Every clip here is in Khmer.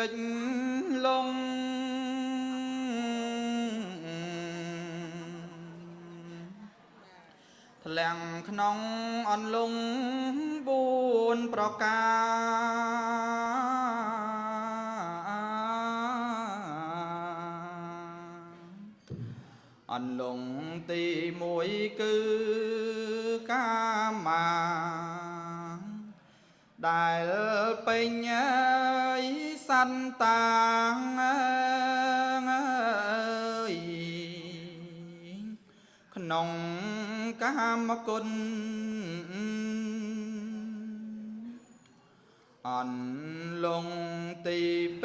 ចលងធ្លាំងក្នុងអន្លង់4ប្រការអន្លង់ទី1គឺកាមាដែលពេញសន្តាងក្នុងកាមគុណអន្លង់ទី2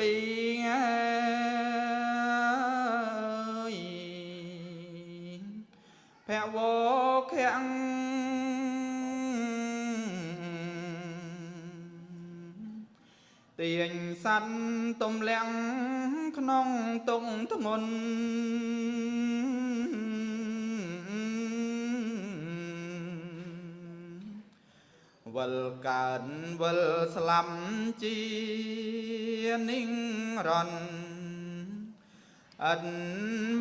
ភវខំទាញសัตว์ទំលាំងក្នុងទុងធ្ងន់វិលកើតវិលស្លាប់ជានិរន្តរ៍អិន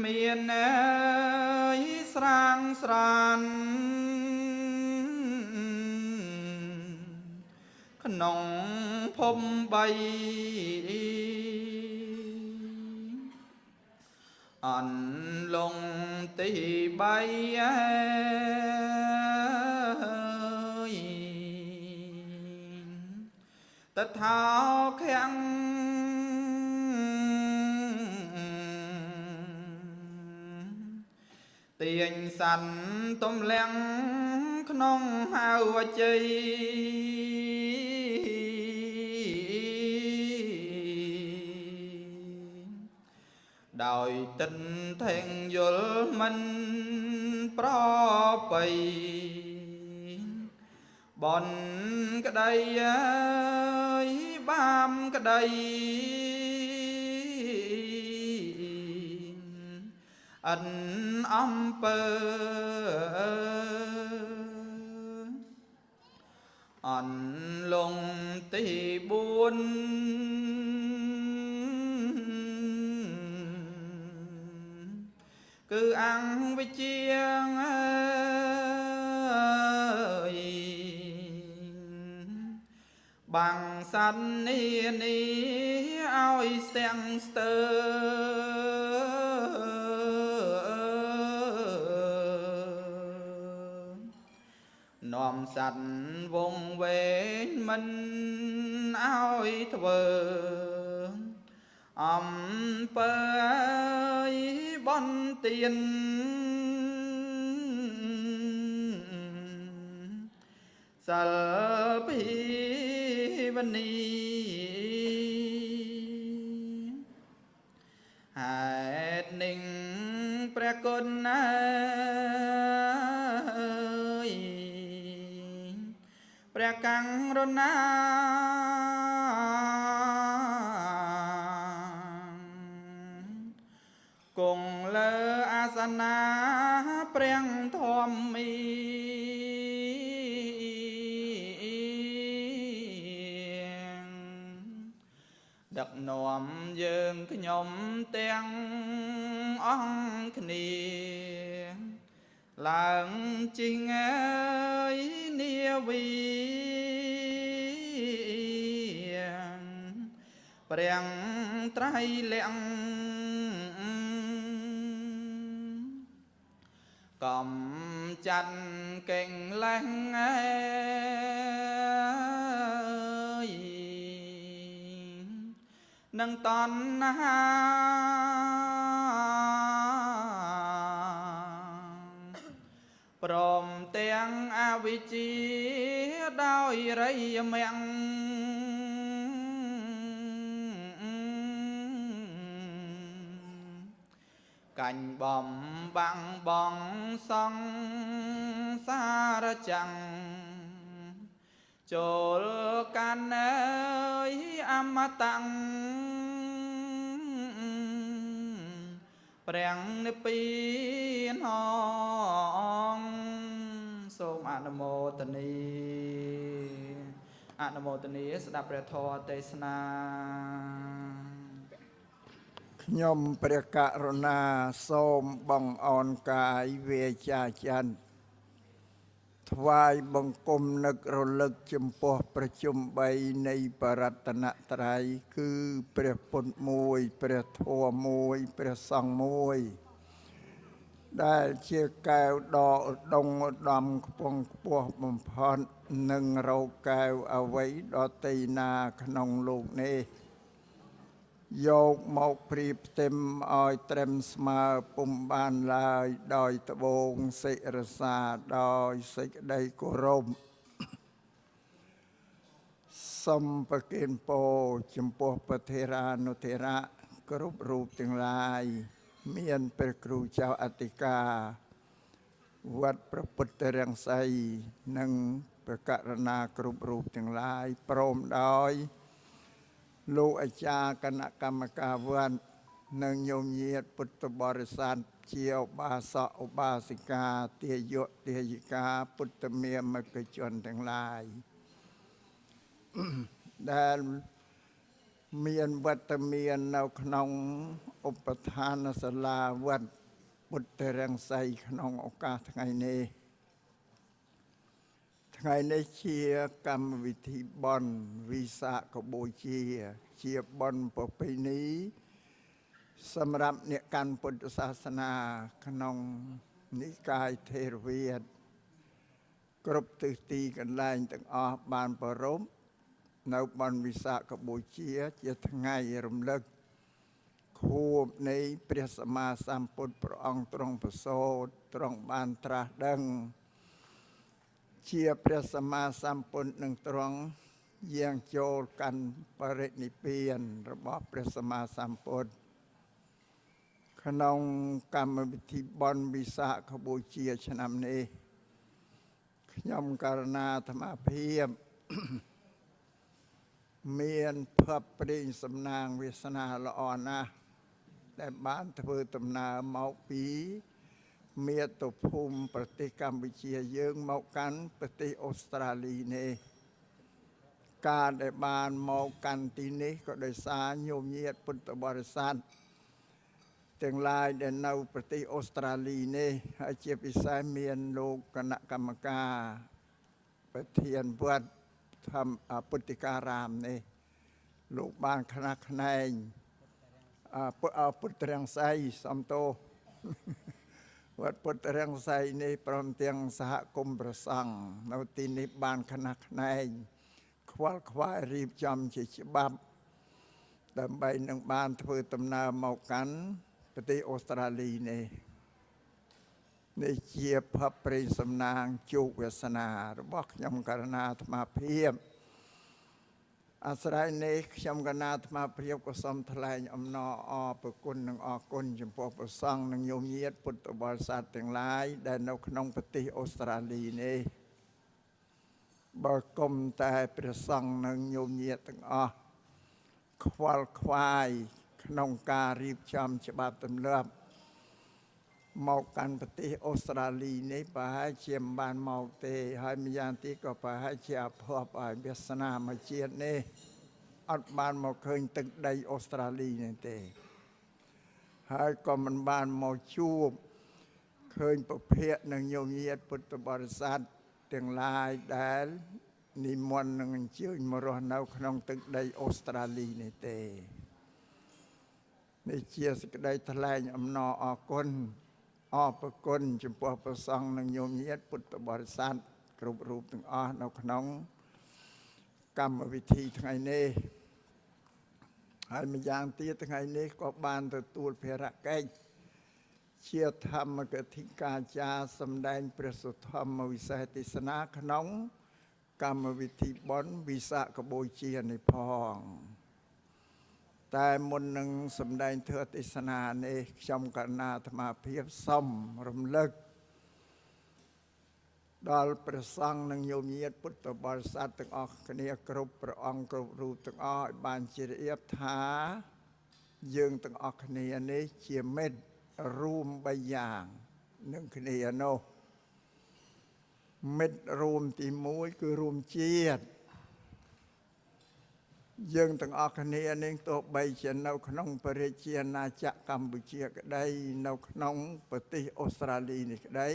មានស្រាងស្រានក្នុងភព3អន្លង់ទី3តថាខំទាញសัตว์ទំលាំងក្នុងហៅអជ័យដោយទិនថេងយល់មិនប្របីបនក្តីបាមក្តីអិនអំពើអន្លង់ទី4គឺអង្គវិជាបាំងសัตว์នានាឲ្យស្ទាំងស្ទើនាំសัตว์វងវែងមិនឲ្យធ្វើអំពើបន់ទៀនសិលពីវនីហេតុនឹងព្រះគុណព្រះកង្រុណាគង់លើអាសនាព្រះធម្មីដឹកនាំយើងខ្ញុំទាំងអង្គគ្នាឡើងជីងនាវីព្រះត្រៃលក្ខណ៍កំចាត់កេងលែងនឹងតណ្ហាព្រមទាំងអវិជ្ជាដោយរិយមគ្គកាញ់បំបាំងបងសង្សារចាំងចូលកាន់អមតੰព្រះនិព្វានហងសូមអនុមោទនាស្ដាប់ព្រះធម៌ទេសនា ខ្ញុំព្រះករុណាសូមបងអរកាយវាចាច័ន្ទថ្វាយបង្គំនឹករលឹកចំពោះប្រជុំ3នៃបរតនត្រ័យគឺព្រះពុទ្ធមួយព្រះធម៌មួយព្រះសង្ឃមួយដែលជាកែវដ៏ឧត្តមឧត្តមខ្ពង់ខ្ពស់បំផុតនឹងរកកែវអ្វីដទៃណាក្នុងលោកនេះយកមកព្រៀបផ្ទឹមឲ្យត្រឹមស្មើពុំបានឡើយដោយត្បូងសិរសាដោយសេចក្តីគោរពសូមប្រគេនពរចំពោះព្រះថេរានុថេរៈគ្រប់រូបទាំងឡាយមានព្រះគ្រូចៅអធិការវត្តព្រះពុទ្ធរាំងសីនិងព្រះករុណាគ្រប់រូបទាំងឡាយព្រមដោយលោកអាចារ្យគណៈកម្មការវត្តនិងញោមញាតពុទ្ធបរិស័ទជាឧបាសកឧបាសិកាទាយុទាយិកាពុទ្ធមាមិកជនទាំងឡាយដែលមានវត្តមាននៅក្នុងឧបឋានសាលាវត្តពុទ្ធរាំងសីក្នុងឱកាសថ្ងៃនេះថ្ងៃនេះជាកម្មវិធីបុណ្យវិសាខបូជាបុណ្យប្រពៃណីសម្រាប់អ្នកកាន់ពុទ្ធសាសនាក្នុងនិកាយថេរវាទគ្រប់ទិសទីកន្លែងទាំងអស់បានប្រារព្ធនៅបុណ្យវិសាខបូជាថ្ងៃរំលឹកខួបនៃព្រះសម្មាសម្ពុទ្ធព្រះអង្គទ្រង់ប្រសូតទ្រង់បានត្រាស់ដឹងជាព្រះសម្មាសម្ពុទ្ធនឹងទ្រង់យាងចូលកាន់បរិនិព្វានរបស់ព្រះសម្មាសម្ពុទ្ធក្នុងកម្មវិធីបុណ្យវិសាខបូជាឆ្នាំនេះខ្ញុំករណាអាត្មាភាពមានភ័ព្វព្រេងសំណាងវាសនាល្អណាស់ដែលបានធ្វើដំណើរមកពីមាតុភូមិប្រទេសកម្ពុជាយើងមកកាន់ប្រទេសអូស្ត្រាលីនេះការដែលបានមកកាន់ទីនេះក៏ដោយសារញោមញាតពុទ្ធបរិស័ទទាំងឡាយដែលនៅប្រទេសអូស្ត្រាលីនេះហើយជាពិសេសមានលោកគណៈកម្មការប្រធានវត្តធម្មពុទ្ធិការាមនេះលោកបានខ្នះខ្នែងពុទ្ធរាំងសីសំទោវត្តពុទ្ធរាំងសីនេះព្រមទាំងសហគមន៍ព្រះសង្ឃនៅទីនេះបានខ្នះខ្នែងខ្វល់ខ្វាយរៀបចំជាច្បាប់ដើម្បីនឹងបានធ្វើដំណើរមកកាន់ប្រទេសអូស្ត្រាលីនេះជាភ័ព្វព្រេងសំណាងជោគវាសនារបស់ខ្ញុំករណាអាត្មាភាពអាស្រ័យនេះខ្ញុំកណាអាត្មាភាពក៏សូមថ្លែងអំណរអរព្រគុណនិងអរគុណចំពោះព្រះសង្ឃនិងញោមញាតពុទ្ធបរិស័ទទាំងឡាយដែលនៅក្នុងប្រទេសអូស្ត្រាលីនេះបើគុំតែព្រះសង្ឃនិងញោមញាតទាំងអស់ខ្វល់ខ្វាយក្នុងការរៀបចំច្បាប់ទម្លាប់មកកាន់ប្រទេសអូស្ត្រាលីនេះប្រហែលជាមិនបានមកទេហើយម្យ៉ាងទៀតក៏ប្រហែលជាអភ័ព្វឲ្យវាសនាមួយជាតិនេះអត់បានមកឃើញទឹកដីអូស្ត្រាលីនេះទេហើយក៏មិនបានមកជួបឃើញពភៈនិងញោមញាតពុទ្ធបរិស័ទទាំងឡាយដែលនិមន្តនឹងអញ្ជើញមករស់នៅក្នុងទឹកដីអូស្ត្រាលីនេះទេនេះជាសេចក្តីថ្លែងអំណរអរគុណអរព្រគុណចំពោះព្រះសង្ឃនិងញោមញាតពុទ្ធបរិស័ទគ្រប់រូបទាំងអស់នៅក្នុងកម្មវិធីថ្ងៃនេះហើយម្យ៉ាងទៀតថ្ងៃនេះក៏បានទទួលភារកិច្ចជាធម្មកថាការចារសម្ដែងព្រះសុធម្មវិសេសទេសនាក្នុងកម្មវិធីបុណ្យវិសាខបូជានេះផងតែមុននឹងសម្ដែងធម៌ទេសនានេះខ្ញុំកណាអាត្មាភាពសូមរំលឹកដល់ព្រះសង្ឃនិងញោមញាតពុទ្ធបរិស័ទទាំងអស់គ្នាគ្រប់ព្រះអង្គគ្រប់រូបទាំងអស់ឲ្យបានជ្រាបថាយើងទាំងអស់គ្នានេះជាមិត្តរួម3យ៉ាងនឹងគ្នានោះមិត្តរួមទី1គឺរួមជាតិ យើងទាំងអស់គ្នានឹងទោះបីជានៅក្នុងប្រជាណាចក្រកម្ពុជាក្តីនៅក្នុងប្រទេសអូស្ត្រាលីនេះក្តី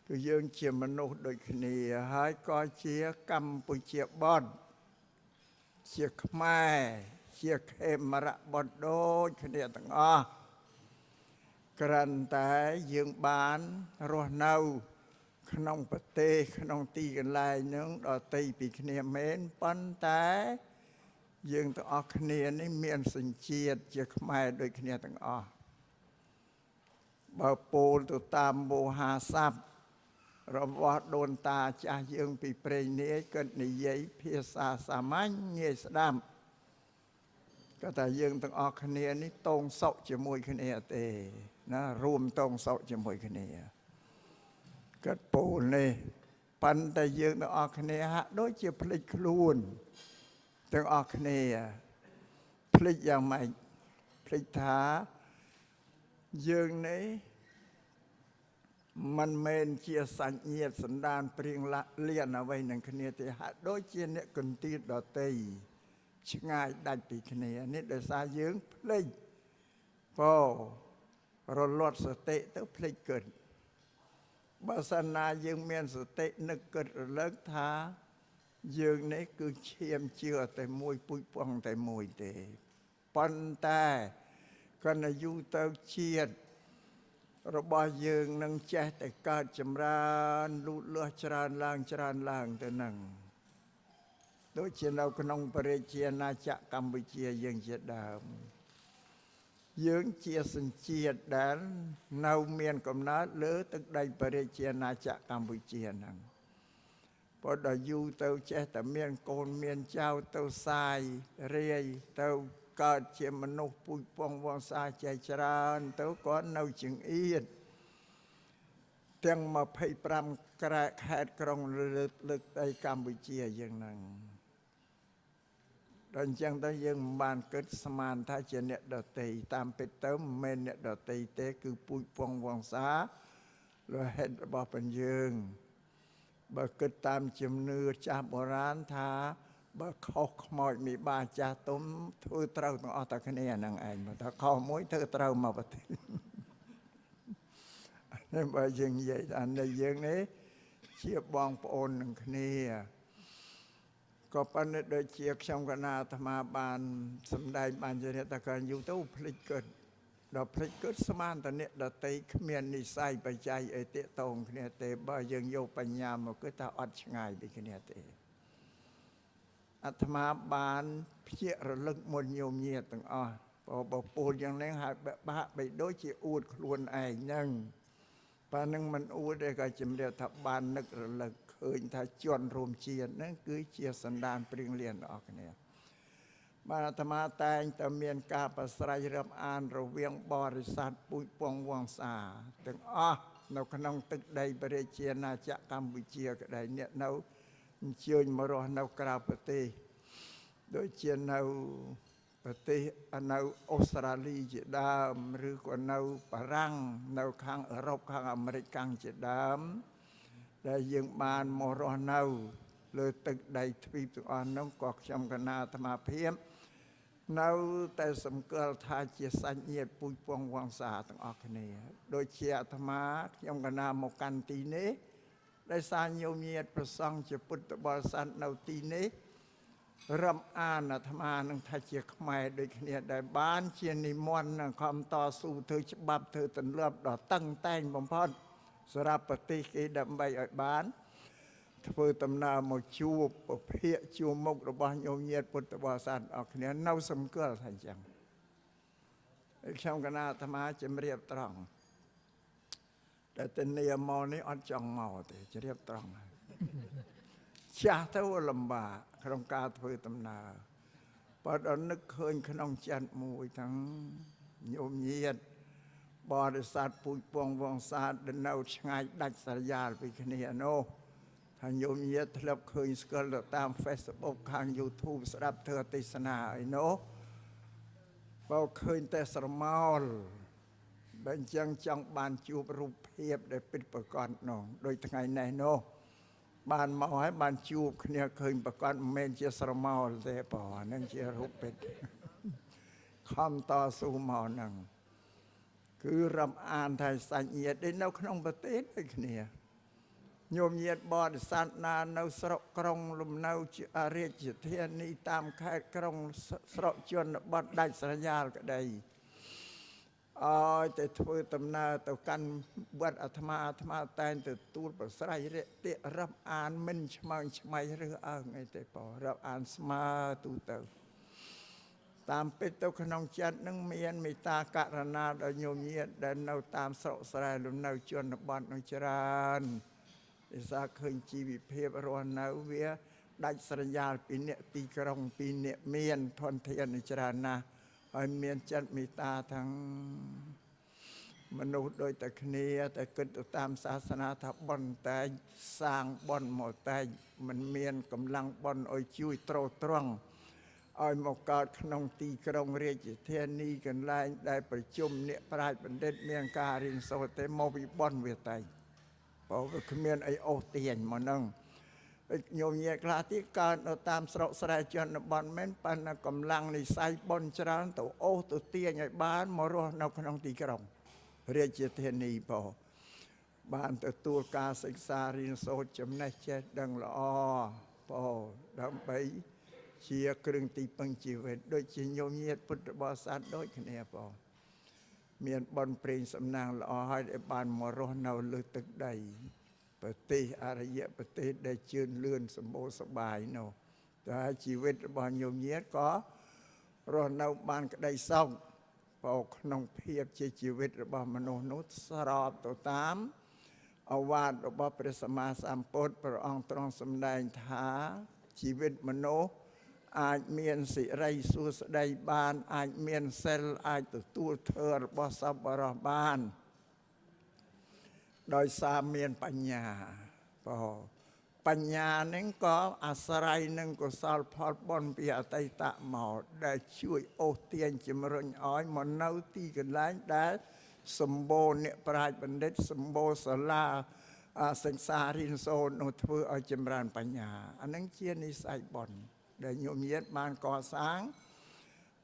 គឺយើងជាមនុស្សដូចគ្នាហើយក៏ជាកម្ពុជាបតជាខ្មែរជាខេមរៈបតដូចគ្នាទាំងអស់គ្រាន់តែយើងបានរស់នៅក្នុងប្រទេសក្នុងទីកន្លែងនឹងដទៃពីគ្នាមែនប៉ុន្តែយើងទាំងអស់គ្នានេះមានសញ្ជាតិជាខ្មែរដូចគ្នាទាំងអស់បើពោលទៅតាមមហាស័ព្ទរបស់ដូនតាចាស់យើងពីព្រេងនាយគាត់និយាយភាសាសាមញ្ញងាយស្ដាប់គាត់ថាយើងទាំងអស់គ្នានេះតងសុខជាមួយគ្នាទេណារួមតងសុខជាមួយគ្នាគាត់ពោលនេះប៉ុន្តែយើងទាំងអស់គ្នាហាក់ដូចជាភ្លេចខ្លួនទាំងអស់គ្នាភ្លេចយ៉ាងម៉េចភ្លេចថាយើងនេះមិនមែនជាសាច់ញាតិសន្តានព្រៀងលៀនអ្វីនឹងគ្នាទេហាក់ដូចជាអ្នកកន្ទាលដតីឆ្ងាយដាច់ពីគ្នានេះដោយសារយើងភ្លេចរលត់សតិទៅភ្លេចគិតបើសិនណាយើងមានសតិនឹកគិតរលឹកថាយើងនេះគឺឈាមជឿតែមួយពូជពងតែមួយទេប៉ុន្តែកណ្ដយូរទៅជាតិរបស់យើងនឹងចេះតែកើតចម្រើនលូតលាស់ច្រើនឡើងទៅនឹងដូចជានៅក្នុងប្រជាណាចក្រកម្ពុជាយើងជាដើមយើងជាសញ្ជាតិដែលនៅមានកំណើតលើទឹកដីប្រជាណាចក្រកម្ពុជាហ្នឹងព្រោះដល់យូរទៅចេះតែមានកូនមានចៅទៅសាយរាយទៅកើតជាមនុស្សពូជពងវង្សាចេះច្រើនទៅគាត់នៅចង្អៀតទាំង25ខេត្តក្រុងលើដីកម្ពុជាយើងហ្នឹងដល់អញ្ចឹងទៅយើងមិនបានគិតស្មានថាជាអ្នកដតីតាមពិតទៅមិនមែនអ្នកដតីទេគឺពូជពងវង្សាលោហិតរបស់ព្រះយើងបើគិតតាមជំនឿចាស់បុរាណថាបើខុសខ្មោចមីបាចាស់ទុំធ្វើត្រូវទាំងអស់តែគ្នាហ្នឹងឯងបើថាខុសមួយធ្វើត្រូវមកប្រទេសនេះបើយើងនិយាយថានៅយើងនេះជាបងប្អូននឹងគ្នាក៏ប៉ុន្តែដូចជាខ្ញុំកណាអាត្មាបានសម្ដែងបានជាអ្នកតកយូរទៅភ្លេចគិតដល់ភ្លេចគិតស្មានតអ្នកដតីគ្មាននិស័យបច្ច័យអីតេតងគ្នាទេបើយើងយកបញ្ញាមកគិតថាអត់ឆ្ងាយពីគ្នាទេអាត្មាបានភ្ញាក់រលឹកមុនញោមញាតទាំងអស់បើពោលយ៉ាងនេះហើយបាក់បីដូចជាអួតខ្លួនឯងហ្នឹងប៉ានឹងមិនអួតទេក៏ជំរាបថាបាននឹករលឹកឃើញថាជន់រួមជាតិហ្នឹងគឺជាសន្តានព្រៀងលៀនរបស់គ្នាបានអាត្មាតែងតែមានការប្រស្រ័យរាប់អានរវាងបរិស័ទពូជពងវង្សាទាំងអស់នៅក្នុងទឹកដីប្រជាណាចក្រកម្ពុជាក្តីអ្នកនៅអញ្ជើញមករស់នៅក្រៅប្រទេសដូចជានៅប្រទេសនៅអូស្ត្រាលីជាដើមឬក៏នៅបារាំងនៅខាងអឺរ៉ុបខាងអាមេរិកខាងជាដើមដែលយើងបានមករស់នៅលើទឹកដីទ្វីបទាំងអស់នោះក៏ខ្ញុំកណាអាត្មាភាពនៅតែសម្គាល់ថាជាសាច់ញាតិពូជពងវង្សាទាំងអស់គ្នាដូចជាអាត្មាខ្ញុំកណាមកកាន់ទីនេះដោយសារញោមញាតិប្រសង់ជាពុទ្ធបរិស័ទនៅទីនេះរំអានអាត្មានឹងថាជាខ្មែរដូចគ្នាដែលបានជានិមន្តនឹងខំតស៊ូធ្វើច្បាប់ធ្វើទម្លាប់ដ៏តឹងតែងបំផុតសម្រាប់ប្រទេសគេដើម្បីឲ្យបានធ្វើដំណើរមកជួបពភាកជួបមុខរបស់ញោមញាតិពុទ្ធបរិស័ទអស់គ្នានៅសម្គាល់ថាអញ្ចឹងខ្ញុំកណាអាត្មាជំរាបត្រង់តែទនីមកនេះអត់ចង់មកទេជ្រាបត្រង់ចាស់ទៅលំបាកក្នុងការធ្វើដំណើរបើដល់នឹកឃើញក្នុងចិត្តមួយទាំងញោមញាតិបរិស័ទពូជពងវង្សាដែលនៅឆ្ងាយដាច់ស្រយាលពីគ្នានោះថាញោមញាតិធ្លាប់ឃើញស្គាល់ទៅតាម Facebook ខាង YouTube ស្ដាប់ធ្វើទេសនាអីនោះបើឃើញតែស្រមោលបើអញ្ចឹងចង់បានជួបរូបភាពដែលពិតប្រាកដនោះដូចថ្ងៃនេះនោះ បានមកហើយបានជួបគ្នាឃើញប្រកាសមិនមែនជាស្រមោលទេបងហ្នឹងជារូបពេទ្យខំតស៊ូមកហ្នឹងគឺរាប់អានថាសាច់ញាតិដែលនៅក្នុងប្រទេសដូចគ្នាញោមញាតិបរិស័ទណានៅស្រុកក្រុងលំនៅជារាជធានីតាមខេត្តក្រុងស្រុកជនបទដាច់ស្រយាលក្តីអើយតែធ្វើដំណើរទៅកាន់វត្តអាត្មាតែងទទួលប្រស្រ័យរាក់ទាក់រាប់អានមិនឆ្មើងឆ្មៃឬអើងអីទេបងរាប់អានស្មើទូទៅតាមពិតទៅក្នុងចិត្តនឹងមានមេត្តាករុណាដល់ញោមញាតិដែលនៅតាមស្រុកស្រែលំនៅជនបទនោះច្រើនដោយសារឃើញជីវភាពរស់នៅវាដាច់ស្រយាលពីអ្នកទីក្រុងពីអ្នកមានធនធានច្រើនណាស់ហើយមានចិត្តមេត្តាទាំងមនុស្សដូចតែគ្នាតែគិតទៅតាមសាសនាថាបុណ្យតែងសាងបុណ្យមកតែងមិនមានកម្លាំងបុណ្យឲ្យជួយទ្រទ្រង់ឲ្យមកកើតក្នុងទីក្រុងរាជធានីកន្លែងដែលប្រជុំអ្នកប្រាជ្ញបណ្ឌិតមានការរៀនសូត្រទេមកពីបុណ្យវាតែងព្រោះវាគ្មានអីអូសទាញមកនឹងញោមញាតិខ្លះទៀតកើតនៅតាមស្រុកស្រែជនបទមិនប៉ុន្តែកម្លាំងនិស័យបុណ្យច្រើនទៅអូសទៅទាញឲ្យបានមករស់នៅក្នុងទីក្រុងរាជធានីបងបានទទួលការសិក្សារៀនសូត្រចំណេះចេះដឹងល្អបងដើម្បីជាគ្រឿងទីពឹងជីវិតដូចជាញោមញាតិពុទ្ធបរិស័ទដូចគ្នាបងមានបុណ្យព្រេងសំណាងល្អហើយដែលបានមករស់នៅលើទឹកដីប្រទេសអរិយប្រទេសដែលជឿនលឿនសម្បូរសប្បាយនោះតែជីវិតរបស់ញោមញាតិក៏រស់នៅបានក្តីសុខបើក្នុងភាពជាជីវិតរបស់មនុស្សនោះស្របទៅតាមឱវាទរបស់ព្រះសម្មាសម្ពុទ្ធព្រះអង្គទ្រង់សម្ដែងថាជីវិតមនុស្សអាចមានសិរីសួស្តីបានអាចមានសិលអាចទទួលធ្វើរបស់សប្បុរសបានដោយសារមានបញ្ញាបងបញ្ញានឹងក៏អាស្រ័យនឹងកុសលផលបុណ្យពីអតីតមកដែលជួយអូសទាញជំរុញឲ្យមកនៅទីកន្លែងដែលសម្បូរអ្នកប្រាជ្ញបណ្ឌិតសម្បូរសាលាសិក្សារៀនសូត្រនោះធ្វើឲ្យចម្រើនបញ្ញាអានឹងជានិស្ស័យបុណ្យដែលញោមញាតិបានកសាង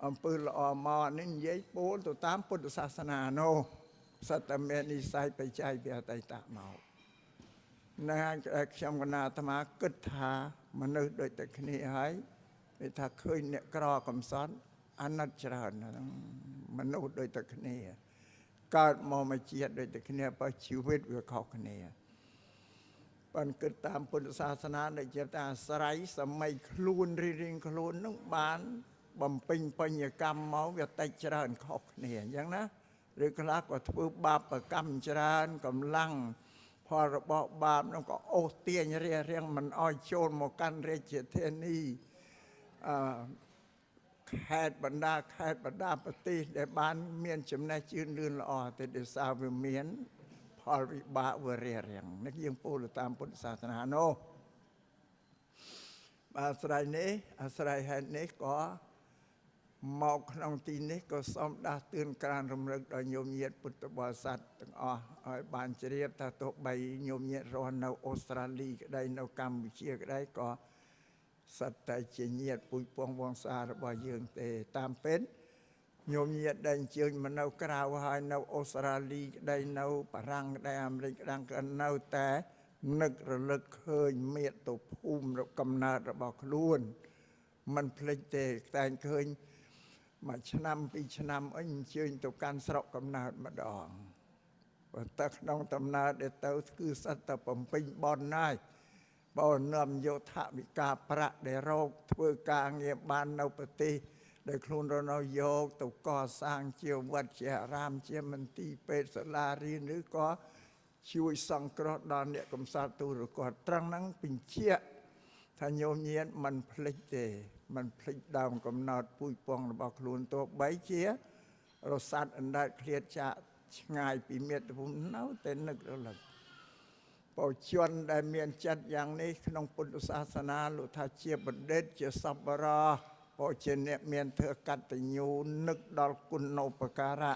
អំពើល្អមកនេះនិយាយពោលទៅតាមពុទ្ធសាសនានោះសត្វតែមាននិស្ស័យបច្ច័យពីអតីតមកណាខ្ញុំកណាអាត្មាគិតថាមនុស្សដូចតែគ្នាហើយគេថាឃើញអ្នកក្រកំសត់អាណិតច្រើនមនុស្សដូចតែគ្នាកើតមកជាតិដូចតែគ្នាបើជីវិតវាខុសគ្នាប៉ុន្តែគិតតាមពុទ្ធសាសនាដែលជាអាស្រ័យសម័យខ្លួនរៀងខ្លួននឹងបានបំពេញបញ្ញកម្មមកវាតិចច្រើនខុសគ្នាអញ្ចឹងណាឬខ្លះក៏ធ្វើបាបកម្មច្រើនកម្លាំងផលរបស់បាបនោះក៏អូសទាញរៀងមិនអោយចូលមកកាន់រាជធានីខេត្តបណ្ដាប្រទេសដែលបានមានចំណេះជឿនលឿនល្អតែដោយសារវាមានផលវិបាកវារៀងនេះយើងពោលតាមពុទ្ធសាសនានោះអាស្រ័យនេះអាស្រ័យហេតុនេះក៏មកក្នុងទីនេះក៏សូមដាស់តឿនក្រើនរំលឹកដល់ញោមញាតិពុទ្ធបរិស័ទទាំងអស់ឲ្យបានជ្រាបថាទោះបីញោមញាតិរស់នៅអូស្ត្រាលីក្តីនៅកម្ពុជាក្តីក៏សិតតែជាញាតិពូជពងវង្សារបស់យើងទេតាមពិតញោមញាតិដែលអញ្ជើញមកនៅក្រៅហើយនៅអូស្ត្រាលីក្តីនៅបារាំងក្តីអាមេរិកក្តីក៏នៅតែនឹករលឹកឃើញមាតុភូមិកំណើតរបស់ខ្លួនមិនភ្លេចទេតែឃើញមួយឆ្នាំពីរឆ្នាំអញ្ជើញទៅកាន់ស្រុកកំណើតម្ដងបើតែក្នុងដំណើរដែលទៅគឺសិតតែបំពេញបុណ្យហើយបើនាំយកថវិកាប្រាក់ដែលរកធ្វើការងារបាននៅប្រទេសដែលខ្លួនរនៅយកទៅកសាងជាវត្តជាអារាមជាមន្ទីរពេទ្យសាលារៀនឬក៏ជួយសង្គ្រោះដល់អ្នកកំសត់ទូរគាត់ត្រង់ហ្នឹងបញ្ជាក់ថាញោមញាតិមិនភ្លេចទេមិនភ្លេចដើមកំណត់ពូជពងរបស់ខ្លួនទោះបីជារស័តអណ្ដែតឃ្លាតចាកឆ្ងាយពីមាតុភូមិនៅតែនឹករលឹកបោជនដែលមានចិត្តយ៉ាងនេះក្នុងពុទ្ធសាសនាលោកថាជាបណ្ឌិតជាសប្បុរសបោជាអ្នកមានធ្វើកតញ្ញូនឹកដល់គុណូបការៈ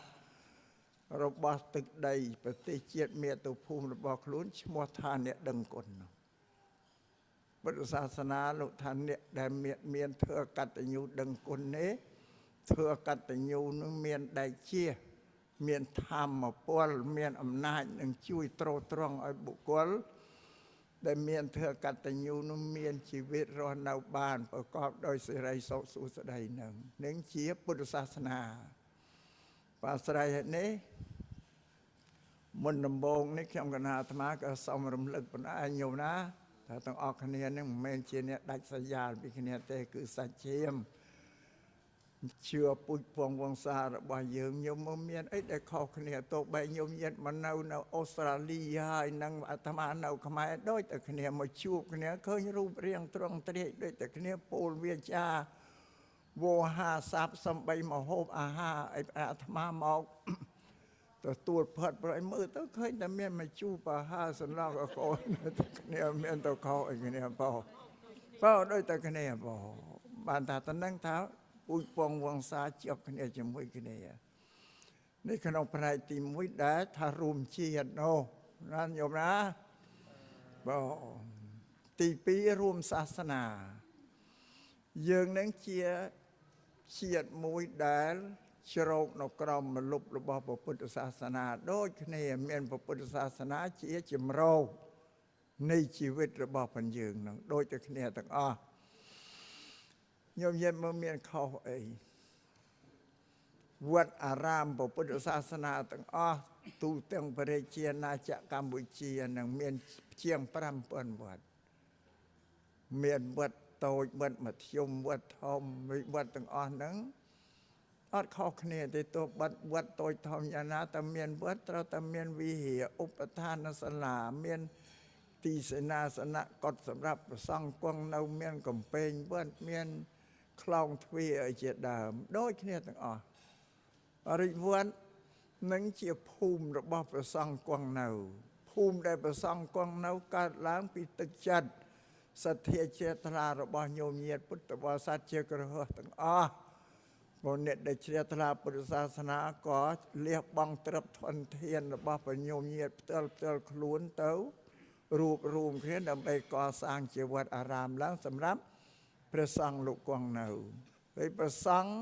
របស់ទឹកដីប្រទេសជាតិមាតុភូមិរបស់ខ្លួនឈ្មោះថាអ្នកដឹងគុណ ពុទ្ធសាសនាលោកថាអ្នកដែលមានធ្វើកតញ្ញូដឹងគុណនេះធ្វើកតញ្ញូនឹងមានដែកជាមានធម្មពលមានអំណាចនឹងជួយទ្រទ្រង់ឲ្យបុគ្គលដែលមានធ្វើកតញ្ញូនឹងមានជីវិតរស់នៅបានប្រកបដោយសេរីសុខសួស្តីនឹងជាពុទ្ធសាសនាបាទស្រ័យនេះមុនដំបូងនេះខ្ញុំកណាអាត្មាក៏សូមរំលឹកបណ្ដាញញោមណាថាទាំងអស់គ្នានឹងមិនមែនជាអ្នកដាច់ស្រយាលពីគ្នាទេគឺសាច់ឈាមជឿពុជពងវង្សារបស់យើងញោមមិនមានអីដែលខុសគ្នាទោះបីញោមញាតិមកនៅអូស្ត្រាលីហើយនឹងអាត្មានៅខ្មែរដូចតែគ្នាមកជួបគ្នាឃើញរូបរាងត្រង់ត្រៀកដូចតែគ្នាពោលវាចាវោហាស័ព្ទសំបីមហូបអាហារអីអាត្មាមកទទួលផាត់ប្រៃមើលទៅឃើញតែមានមកជួបអាហារសន្លក់កូនគ្នាមានទៅខោអីគ្នាបោដូចតែគ្នាបោបានថាតំណឹងថាពុជពងវង្សាជាប់គ្នាជាមួយគ្នានេះក្នុងផ្នែកទី1ដែលថារួមជាតិនោះណាញោមណាបងទី2រួមសាសនាយើងនឹងជាជាតិមួយដែលជ្រោកនៅក្រោមម្លប់របស់ពុទ្ធសាសនាដូចគ្នាមានពុទ្ធសាសនាជាចម្រោកនៃជីវិតរបស់ផងយើងនឹងដូចតែគ្នាទាំងអស់ញោមញាតិមិនមានខុសអីវត្តអារាមពុទ្ធសាសនាទាំងអស់ទូទាំងប្រជាណាចក្រកម្ពុជានឹងមានជាង 5,000 វត្តមានវត្តតូចវត្តមធ្យមវត្តធំវត្តទាំងអស់ហ្នឹងអត់ខុសគ្នាទេទោះវត្តតូចធំយ៉ាងណាតែមានវត្តត្រូវតែមានវិហារឧបដ្ឋានសាលាមានទីសេនាសនៈកុដិសម្រាប់ប្រសង់គង់នៅមានកំពែងវត្តមានខ្លោងទ្វារជាដើមដូចគ្នាទាំងអស់រិទ្ធវត្តនឹងជាភូមិរបស់ប្រសង់គង់នៅភូមិដែលប្រសង់គង់នៅកើតឡើងពីទឹកចិត្តសទ្ធាជ្រះថ្លារបស់ញោមញាតិពុទ្ធបរិស័ទជាគ្រហស្ថទាំងអស់បងអ្នកដែលជ្រះថ្លាពុទ្ធសាសនាក៏លះបង់ទ្រព្យធនធានរបស់បញោមញាតិផ្ទាល់ខ្លួនទៅរួបរวมគ្នាដើម្បីកសាងជាវត្តអារាមឡើងសម្រាប់ព្រះសង្ឃលោកគង់នៅហើយព្រះសង្ឃ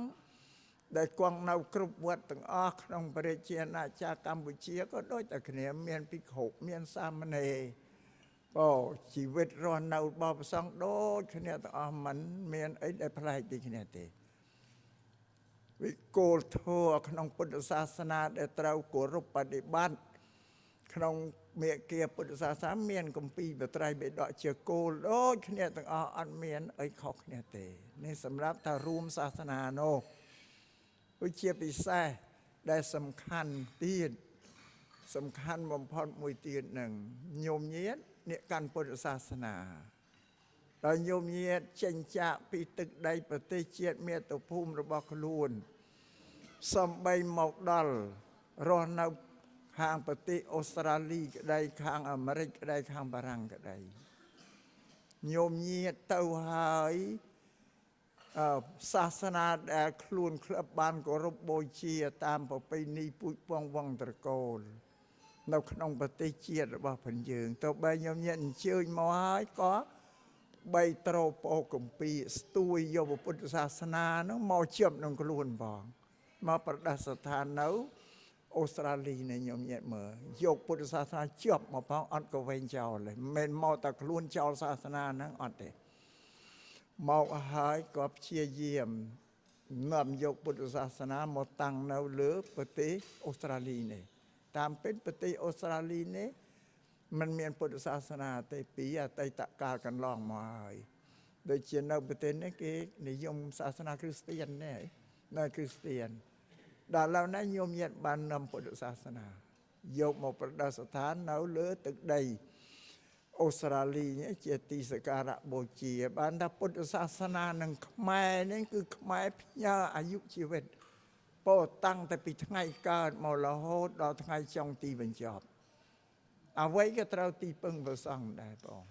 ដែលគង់នៅគ្រប់វត្តទាំងអស់ក្នុងប្រជាណាចក្រកម្ពុជាក៏ដូចតែគ្នាមានភិក្ខុមានសាមណេរជីវិតរស់នៅរបស់ព្រះសង្ឃដូចគ្នាទាំងអស់មិនមានអីដែលប្លែកពីគ្នាទេវិគោលធម៌ក្នុងពុទ្ធសាសនាដែលត្រូវគោរពបដិបត្តិក្នុងមេគាពុទ្ធសាសនាមានគម្ពីរបត្រៃបិដកជាគោលដូចគ្នាទាំងអស់អត់មានអីខុសគ្នាទេនេះសម្រាប់ថារួមសាសនានោះវាជាពិសេសដែលសំខាន់ទៀតសំខាន់បំផុតមួយទៀតនឹងញោមញាតិអ្នកកាន់ពុទ្ធសាសនាដោយញោមញាតិចេញចាកពីទឹកដីប្រទេសជាតិមាតុភូមិរបស់ខ្លួនសំបីមកដល់រស់នៅខាងប្រទេសអូស្ត្រាលីក្តីខាងអាមេរិកក្តីខាងបារាំងក្តីញោមញាតិទៅហើយសាសនាដែលខ្លួនក្លឹបបានគោរពបូជាតាមប្រពៃណីពូជពងវង្សត្រកូលនៅក្នុងប្រទេសជាតិរបស់ផងយើងទៅបីញោមញាតិអញ្ជើញមកហើយក៏បីត្រោពោកម្ពីស្ទួយយកពុទ្ធសាសនានោះមកជាប់នឹងខ្លួនបងមកប្រដាសស្ថាននៅអូស្ត្រាលីនេះញោមញាតិមើលយកពុទ្ធសាសនាជាប់មកផងអត់ក៏វែងចោលទេមិនមកតែខ្លួនចោលសាសនាហ្នឹងអត់ទេមកហើយក៏ព្យាយាមនាំយកពុទ្ធសាសនាមកតាំងនៅលើប្រទេសអូស្ត្រាលីនេះតាមពិតប្រទេសអូស្ត្រាលីនេះมันមានពុទ្ធសាសនាទេពីអតីតកាលកន្លងមកហើយដូចជានៅប្រទេសនេះគេនិយមសាសនាគ្រីស្ទាននេះនៅគ្រីស្ទានដល់ឥឡូវនេះញោមញាតិបាននាំពុទ្ធសាសនាយកមកប្រដៅស្ថាននៅលើទឹកដីអូស្ត្រាលីនេះជាទីសក្ការៈបូជាបានថាពុទ្ធសាសនានឹងខ្មែរនេះគឺខ្មែរផ្ញើអាយុជីវិតពោតាំងតែពីថ្ងៃកើតមករហូតដល់ថ្ងៃចុងទីបញ្ចប់អ្វីក៏ត្រូវទីពឹងប្រសង់ដែរបង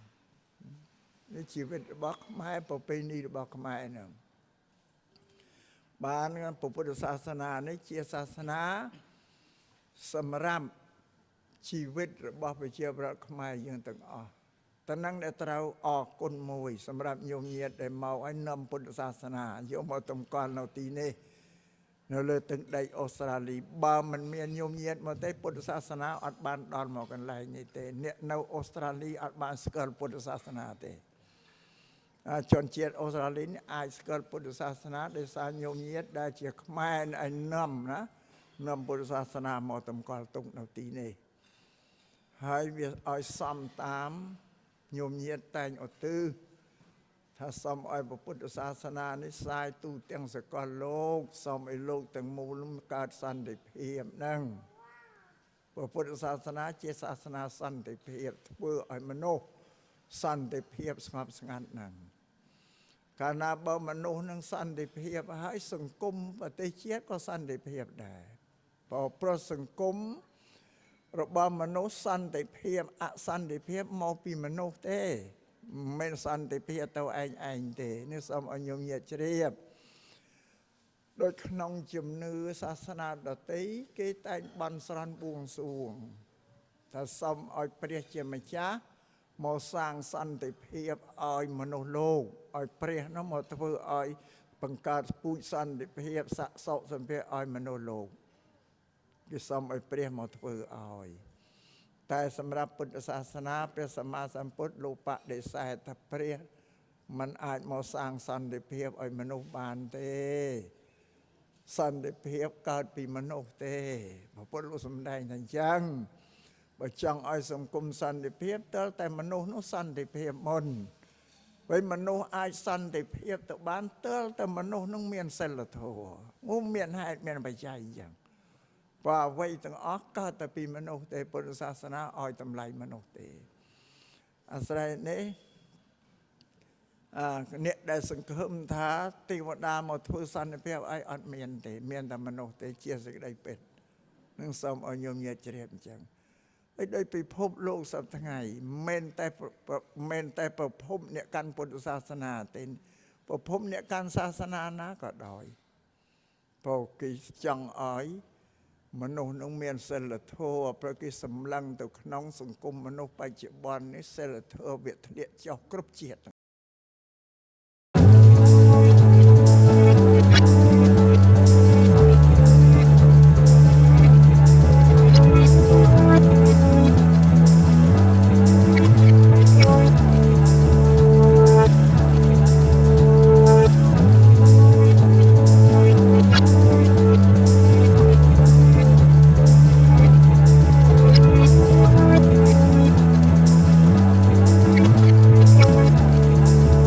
នេះជីវិតរបស់ខ្មែរប្រពៃណីរបស់ខ្មែរហ្នឹងបានពុទ្ធសាសនានេះជាសាសនាសម្រាប់ជីវិតរបស់ប្រជាប្រដ្ឋខ្មែរយើងទាំងអស់ តើនឹងដែលត្រូវអរគុណមួយសម្រាប់ញោមញាតដែលមកឲ្យនាំពុទ្ធសាសនាយកមកតម្កល់នៅទីនេះនៅលើទឹកដីអូស្ត្រាលីបើមិនមានញោមញាតមកទេពុទ្ធសាសនាអត់បានដល់មកកន្លែងនេះទេអ្នកនៅអូស្ត្រាលីអត់បានស្គាល់ពុទ្ធសាសនាទេជនជាតិអូស្ត្រាលីអាចស្គាល់ពុទ្ធសាសនាដោយសារញោមញាតដែលជាខ្មែរឲ្យនាំពុទ្ធសាសនាមកតម្កល់ទុកនៅទីនេះហើយវាឲ្យសំតាមញោមញាតតែងឧទ្ទិសថាសូមឲ្យពុទ្ធសាសនានេះផ្សាយទូទាំងសកលលោកសូមឲ្យលោកទាំងមូលកើតសន្តិភាពនឹងពុទ្ធសាសនាជាសាសនាសន្តិភាពធ្វើឲ្យមនុស្សសន្តិភាពស្ងប់ស្ងាត់នឹងកាលណាបើមនុស្សនឹងសន្តិភាពហើយសង្គមប្រទេសជាតិក៏សន្តិភាពដែរព្រោះសង្គមរបស់មនុស្សសន្តិភាពអសន្តិភាពមកពីមនុស្សទេមិនមែនសន្តិភាពទៅឯងទេនេះសូមឲ្យញោមញាតជ្រាបដោយក្នុងជំនឿសាសនាដទៃគេតែងបន់ស្រន់បួងសួងថាសូមឲ្យព្រះជាម្ចាស់មកសាងសន្តិភាពឲ្យមនុស្សលោកឲ្យព្រះនោះមកធ្វើឲ្យបង្កើតពូជសន្តិភាពស័ក្តិសុខសន្តិភាពឲ្យមនុស្សលោកគេសូមឲ្យព្រះមកធ្វើឲ្យតែសម្រាប់ពុទ្ធសាសនាព្រះសម្មាសម្ពុទ្ធលោកបដិសេធថាព្រះមិនអាចមកសាងសន្តិភាពឲ្យមនុស្សបានទេសន្តិភាពកើតពីមនុស្សទេព្រះពុទ្ធលោកសម្ដែងថាអញ្ចឹងបើចង់ឲ្យសង្គមសន្តិភាពតើតែមនុស្សនោះសន្តិភាពមុនពេលមនុស្សអាចសន្តិភាពទៅបានតើតែមនុស្សនោះមានសិលធម៌មានហេតុមានបច្ច័យអញ្ចឹងព្រោះអ្វីទាំងអស់កើតតែពីមនុស្សទេពុទ្ធសាសនាឲ្យតម្លៃមនុស្សទេអាស្រ័យនេះអ្នកដែលសង្ឃឹមថាទេវតាមកធ្វើសន្តិភាពឲ្យអត់មានទេមានតែមនុស្សទេជាសេចក្តីពិតនឹងសូមឲ្យញោមញាតជ្រាបអញ្ចឹងហើយដោយពិភពលោកសប្តាហ៍ថ្ងៃមិនតែប្រភពអ្នកកាន់ពុទ្ធសាសនាទេប្រភពអ្នកកាន់សាសនាណាក៏ដោយព្រោះគេចង់ឲ្យមនុស្សនឹងមានសិលធម៌ព្រោះគេសម្លឹងទៅក្នុងសង្គមមនុស្សបច្ចុប្បន្ននេះសិលធម៌វាធ្លាក់ចុះគ្រប់ជាតិ